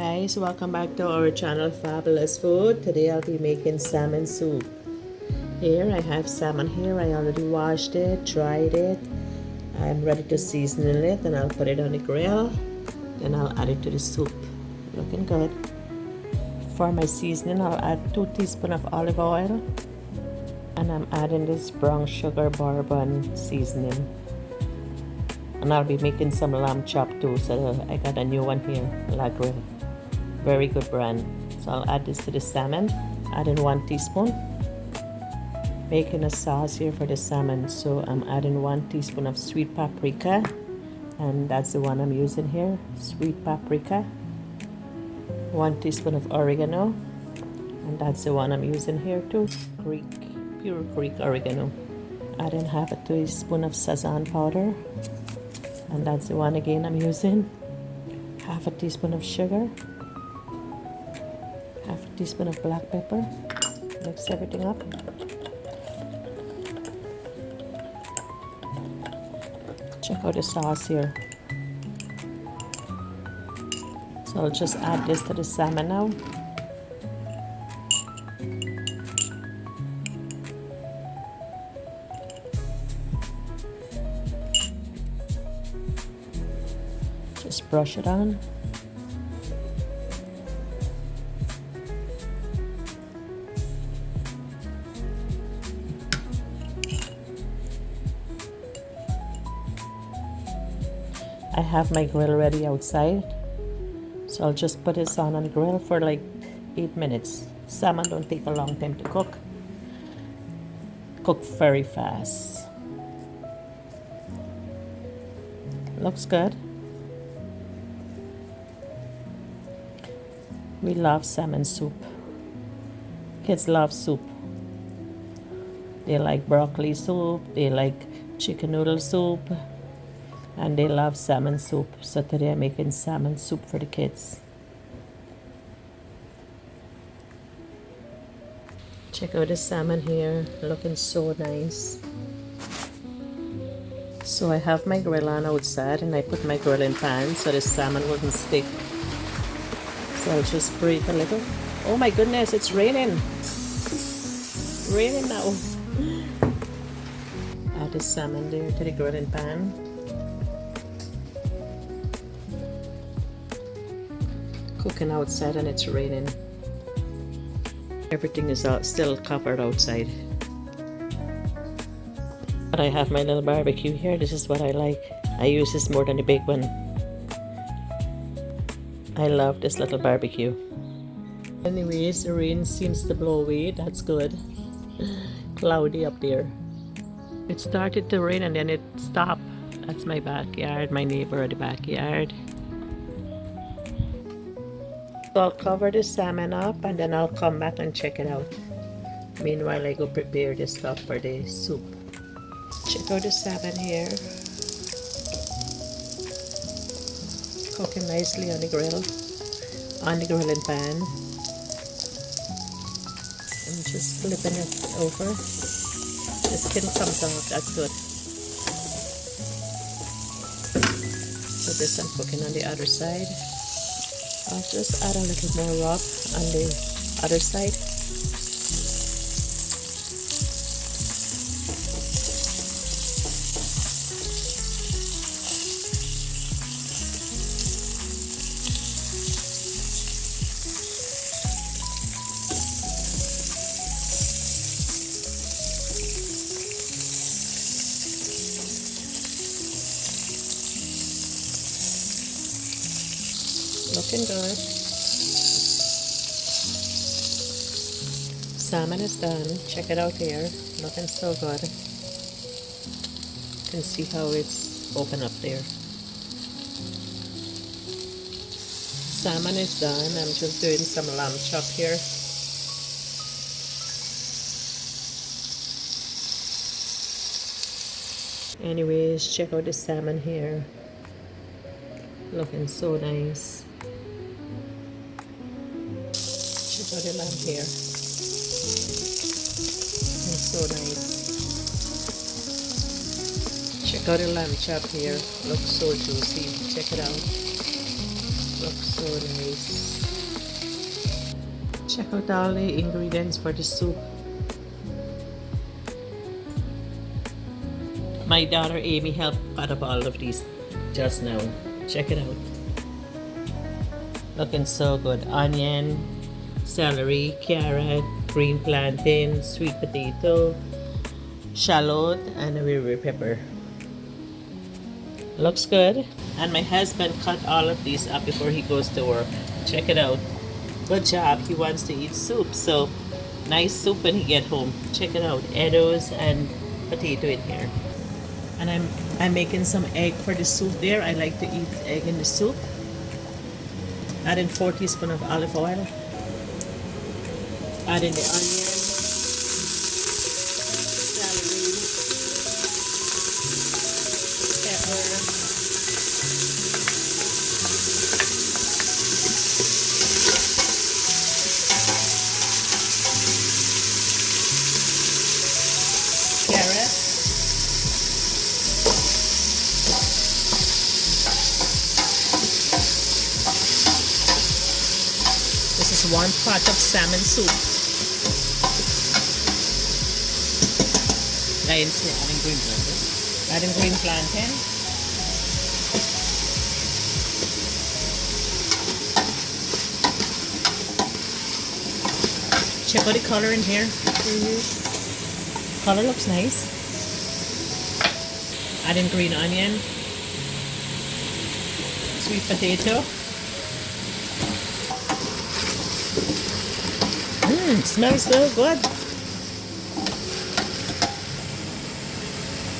guys, welcome back to our channel Fabulous Food. Today I'll be making salmon soup. Here I have salmon here. I already washed it, dried it. I'm ready to season it and I'll put it on the grill. Then I'll add it to the soup. Looking good. For my seasoning, I'll add 2 teaspoons of olive oil. And I'm adding this brown sugar bourbon seasoning. And I'll be making some lamb chop too, so I got a new one here, La Grill. Very good brand. So I'll add this to the salmon, adding 1 teaspoon. Making a sauce here for the salmon, so I'm adding 1 teaspoon of sweet paprika, and that's the one I'm using here, sweet paprika. 1 teaspoon of oregano, and that's the one I'm using here too, pure Greek oregano. Adding half a teaspoon of Sazon powder. And that's the one again I'm using. Half a teaspoon of sugar. Half a teaspoon of black pepper. Mix everything up. Check out the sauce here. So I'll just add this to the salmon now. Just brush it on. I have my grill ready outside, so I'll just put this on the grill for like 8 minutes. Salmon don't take a long time to cook. Cook very fast. Looks good. We love salmon soup. Kids love soup. They like broccoli soup, they like chicken noodle soup, and they love salmon soup. So today I'm making salmon soup for the kids. Check out the salmon here, looking so nice. So I have my grill on outside and I put my grilling pan so the salmon wouldn't stick. So I'll just breathe a little. Oh my goodness, it's raining. Raining now. Add the salmon there to the grilling pan. Cooking outside and it's raining. Everything is still covered outside. But I have my little barbecue here. This is what I like. I use this more than the big one. I love this little barbecue. Anyways, the rain seems to blow away. That's good. Cloudy up there. It started to rain and then it stopped. That's my backyard, my neighbor at the backyard. So I'll cover the salmon up and then I'll come back and check it out. Meanwhile, I go prepare the stuff for the soup. Check out the salmon here. Cooking nicely on the grill, on the grilling pan. I'm just flipping it over. The skin comes off, that's good. So this I'm cooking on the other side. I'll just add a little more rub on the other side. Looking good. Salmon is done. Check it out here. Looking so good. You can see how it's open up there. Salmon is done. I'm just doing some lamb chop here. Anyways, check out the salmon here. Looking so nice. Check out the lamb here. It's so nice. Check out the lamb chop here. Looks so juicy. Check it out. Looks so nice. Check out all the ingredients for the soup. My daughter Amy helped cut up all of these just now. Check it out. Looking so good. Onion, celery, carrot, green plantain, sweet potato, shallot, and a red pepper. Looks good. And my husband cut all of these up before he goes to work. Check it out. Good job. He wants to eat soup. So nice soup when he get home. Check it out. Eddos and potato in here. And I'm making some egg for the soup there. I like to eat egg in the soup. Add in 4 teaspoons of olive oil. Add in the onion, celery, pepper, carrot, this is 1 pot of salmon soup. Adding green plantain. Check out the color in here. Color looks nice. Adding green onion, sweet potato. Smells so good.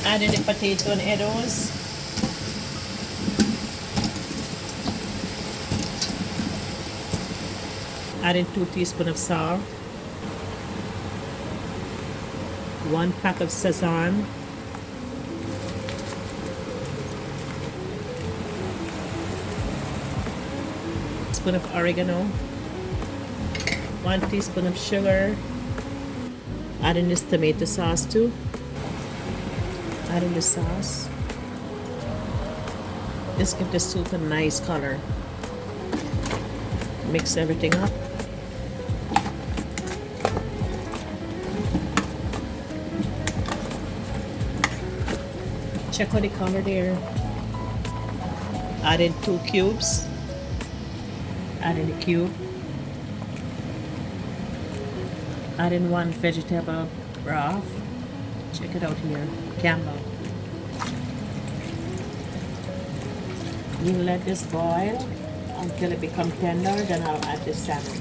Add in the potato and eddos. Add in 2 teaspoons of salt. 1 pack of sesame. Spoon of oregano. 1 teaspoon of sugar. Add in this tomato sauce too. Add in the sauce. Just give the soup a nice color. Mix everything up. Check out the color there. Add in 2 cubes. Add in the cube. Add in 1 vegetable broth. Check it out here. Campbell. You let this boil until it becomes tender, then I'll add the salmon.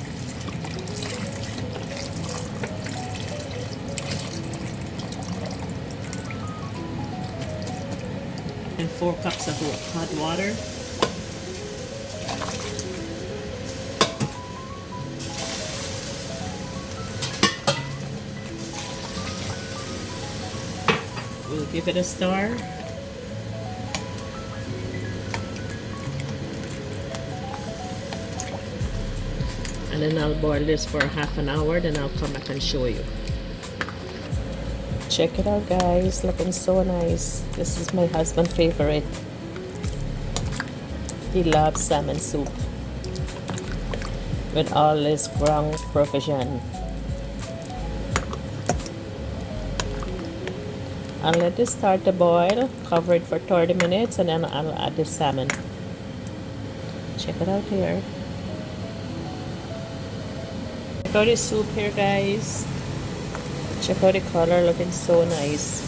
And 4 cups of hot water. We'll give it a stir. And then I'll boil this for half an hour, then I'll come back and show you. Check it out, guys. Looking so nice. This is my husband's favorite. He loves salmon soup with all this ground provision. I'll let this start to boil, cover it for 30 minutes, and then I'll add the salmon. Check it out here. Check out the soup here, guys. Check out the color, looking so nice.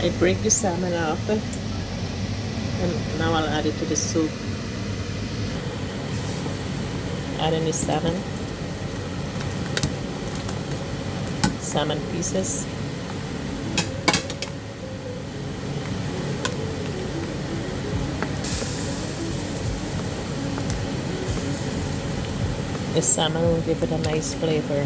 I break the salmon off, and now I'll add it to the soup. Add in the salmon pieces. The salmon will give it a nice flavor.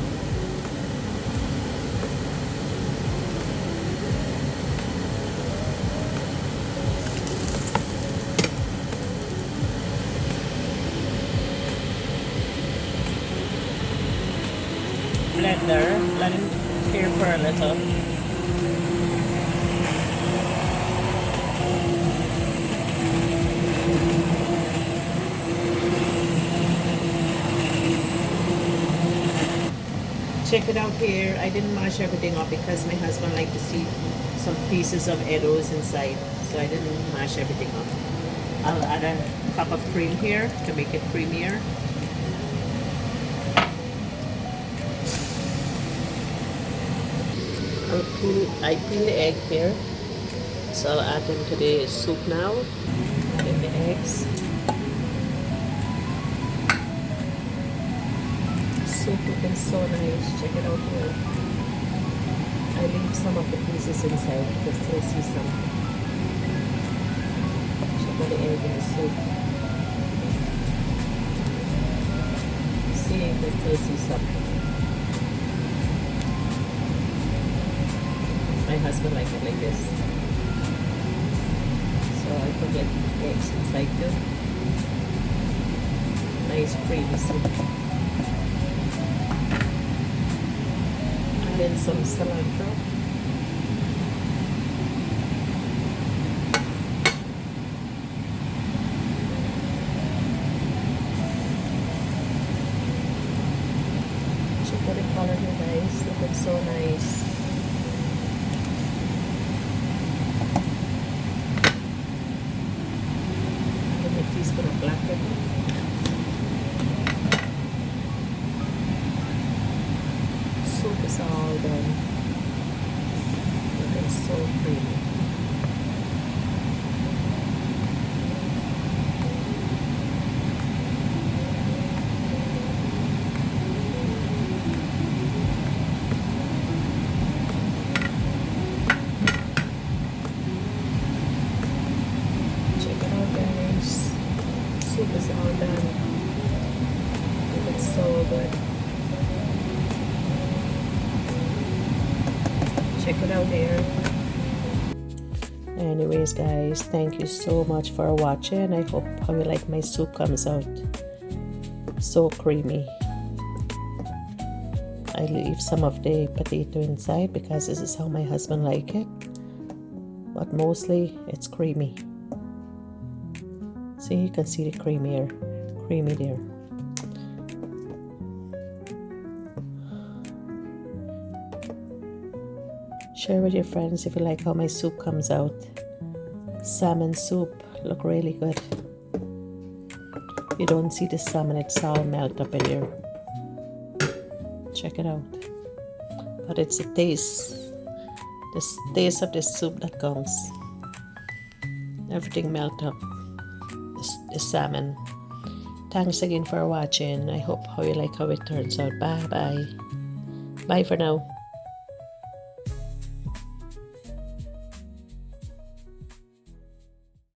Blender, let it here for a little. Check it out here. I didn't mash everything up because my husband liked to see some pieces of eddos inside, so I didn't mash everything up. I'll add a cup of cream here to make it creamier. I peel the egg here, so I'll add them to the soup now. Add in the eggs. Soup looking so nice. Check it out here. I leave some of the pieces inside because still see some. Check out the egg in the soup. See, you can still see some. My husband likes it like this. So I put like eggs inside too. Nice creamy soup. Add in some cilantro. Check out the color here, guys. Looking so nice. A teaspoon of black pepper. Soup is all done. Looking so creamy. Check it out, guys. Soup is all done. Looking so good. Check it out here. Anyways, guys, thank you so much for watching. I hope how you like my soup comes out. So creamy. I leave some of the potato inside because this is how my husband like it. But mostly it's creamy. See, you can see the creamy there. Share with your friends if you like how my soup comes out. Salmon soup, look really good. You don't see the salmon, it's all melt up in there. Check it out. But it's the taste of the soup that comes. Everything melt up. The salmon. Thanks again for watching. I hope how you like how it turns out. Bye bye. Bye for now.